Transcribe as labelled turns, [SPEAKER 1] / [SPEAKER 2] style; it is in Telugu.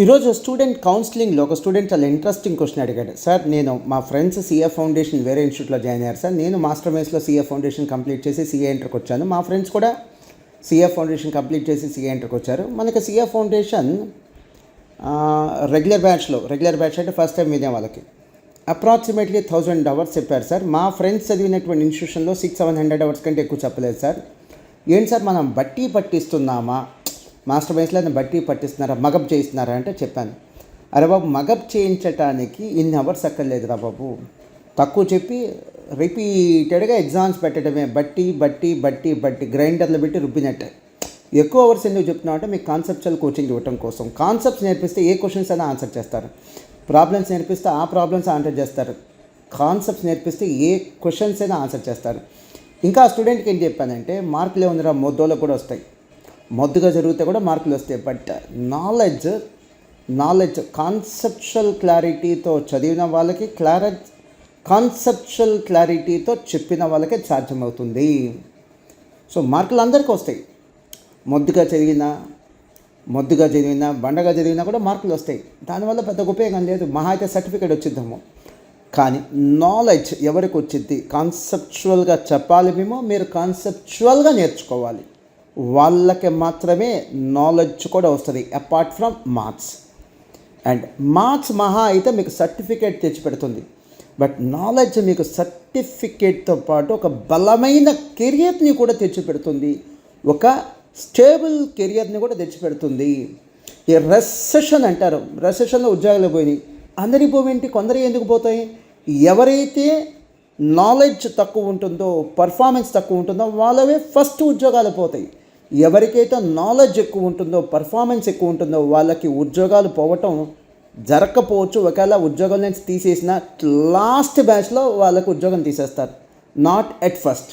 [SPEAKER 1] ఈరోజు స్టూడెంట్ కౌన్సిలింగ్లో ఒక స్టూడెంట్ చాలా ఇంట్రెస్టింగ్ క్వశ్చన్ అడిగాడు. సార్, నేను మా ఫ్రెండ్స్ సీఏ ఫౌండేషన్ వేరే ఇన్స్టిట్యూట్లో జాయిన్ అయ్యారు సార్. నేను మాస్టర్ మేస్లో సీఏ ఫౌండేషన్ కంప్లీట్ చేసి సీఏ ఇంటర్కి వచ్చాను. మా ఫ్రెండ్స్ కూడా సీఏ ఫౌండేషన్ కంప్లీట్ చేసి సీఏ ఇంటర్కి వచ్చారు. మనకి సీఏ ఫౌండేషన్ రెగ్యులర్ బ్యాచ్ అంటే ఫస్ట్ టైం మీదే వాళ్ళకి అప్రాక్సిమేట్లీ 1000 అవర్స్ చెప్పారు సార్. మా ఫ్రెండ్స్ చదివినటువంటి ఇన్స్టిట్యూషన్లో 600-700 అవర్స్ కంటే ఎక్కువ చెప్పలేదు సార్. ఏంటి సార్, మనం బట్టి పట్టిస్తున్నామా, మాస్టర్ బేస్లో బట్టి పట్టిస్తున్నారా, మగప్ చేయిస్తున్నారా అంటే చెప్పాను. అరే బాబు, మగప్ చేయించడానికి ఇన్ని అవర్స్ అక్కర్లేదురా బాబు. తక్కువ చెప్పి రిపీటెడ్గా ఎగ్జామ్స్ పెట్టడమే, బట్టి గ్రైండర్లు పెట్టి రుబ్బినట్టే. ఎక్కువ అవర్స్ ఎందుకు చెప్తున్నావు అంటే మీకు కాన్సెప్చువల్ కోచింగ్ ఇవ్వటం కోసం. కాన్సెప్ట్స్ నేర్పిస్తే ఏ క్వశ్చన్స్ అయినా ఆన్సర్ చేస్తారు. ప్రాబ్లమ్స్ నేర్పిస్తే ఆ ప్రాబ్లమ్స్ ఆన్సర్ చేస్తారు. కాన్సెప్ట్స్ నేర్పిస్తే ఏ క్వశ్చన్స్ అయినా ఆన్సర్ చేస్తారు. ఇంకా ఆ స్టూడెంట్కి ఏం చెప్పానంటే, మార్కులు ఏముందిరా, మొద్దోళ్ళకు కూడా వస్తాయి, మొద్దుగా జరిగితే కూడా మార్కులు వస్తాయి. బట్ నాలెడ్జ్ కాన్సెప్చువల్ క్లారిటీతో చదివిన వాళ్ళకి కాన్సెప్చువల్ క్లారిటీతో చెప్పిన వాళ్ళకే సాధ్యమవుతుంది. సో మార్కులు అందరికీ వస్తాయి. మొద్దుగా చదివినా బండగా చదివినా కూడా మార్కులు వస్తాయి. దానివల్ల పెద్ద ఉపయోగం లేదు. మహా అయితే సర్టిఫికేట్ వచ్చిద్దాము. కానీ నాలెడ్జ్ ఎవరికి వచ్చింది? కాన్సెప్చువల్గా చెప్పాలి. మీరు కాన్సెప్చువల్గా నేర్చుకోవాలి. వాళ్ళకి మాత్రమే నాలెడ్జ్ కూడా వస్తుంది, apart from marks. And marks మహా అయితే మీకు సర్టిఫికేట్ తెచ్చిపెడుతుంది. బట్ నాలెడ్జ్ మీకు సర్టిఫికేట్తో పాటు ఒక బలమైన కెరియర్ని కూడా తెచ్చిపెడుతుంది, ఒక స్టేబుల్ కెరియర్ని కూడా తెచ్చిపెడుతుంది. ఈ రెసెషన్ అంటారు, రెసెషన్లో ఉద్యోగాలు పోయినాయి. అందరి పోవేంటి, కొందరు ఎందుకు పోతాయి? ఎవరైతే నాలెడ్జ్ తక్కువ ఉంటుందో, పర్ఫార్మెన్స్ తక్కువ ఉంటుందో వాళ్ళవే ఫస్ట్ ఉద్యోగాలు పోతాయి. ఎవరికైతే నాలెడ్జ్ ఎక్కువ ఉంటుందో, పర్ఫార్మెన్స్ ఎక్కువ ఉంటుందో వాళ్ళకి ఉద్యోగాలు పోవటం జరగకపోవచ్చు. ఒకవేళ ఉద్యోగం నుంచి తీసేసిన లాస్ట్ బ్యాచ్లో వాళ్ళకి ఉద్యోగం తీసేస్తారు, నాట్ ఎట్ ఫస్ట్.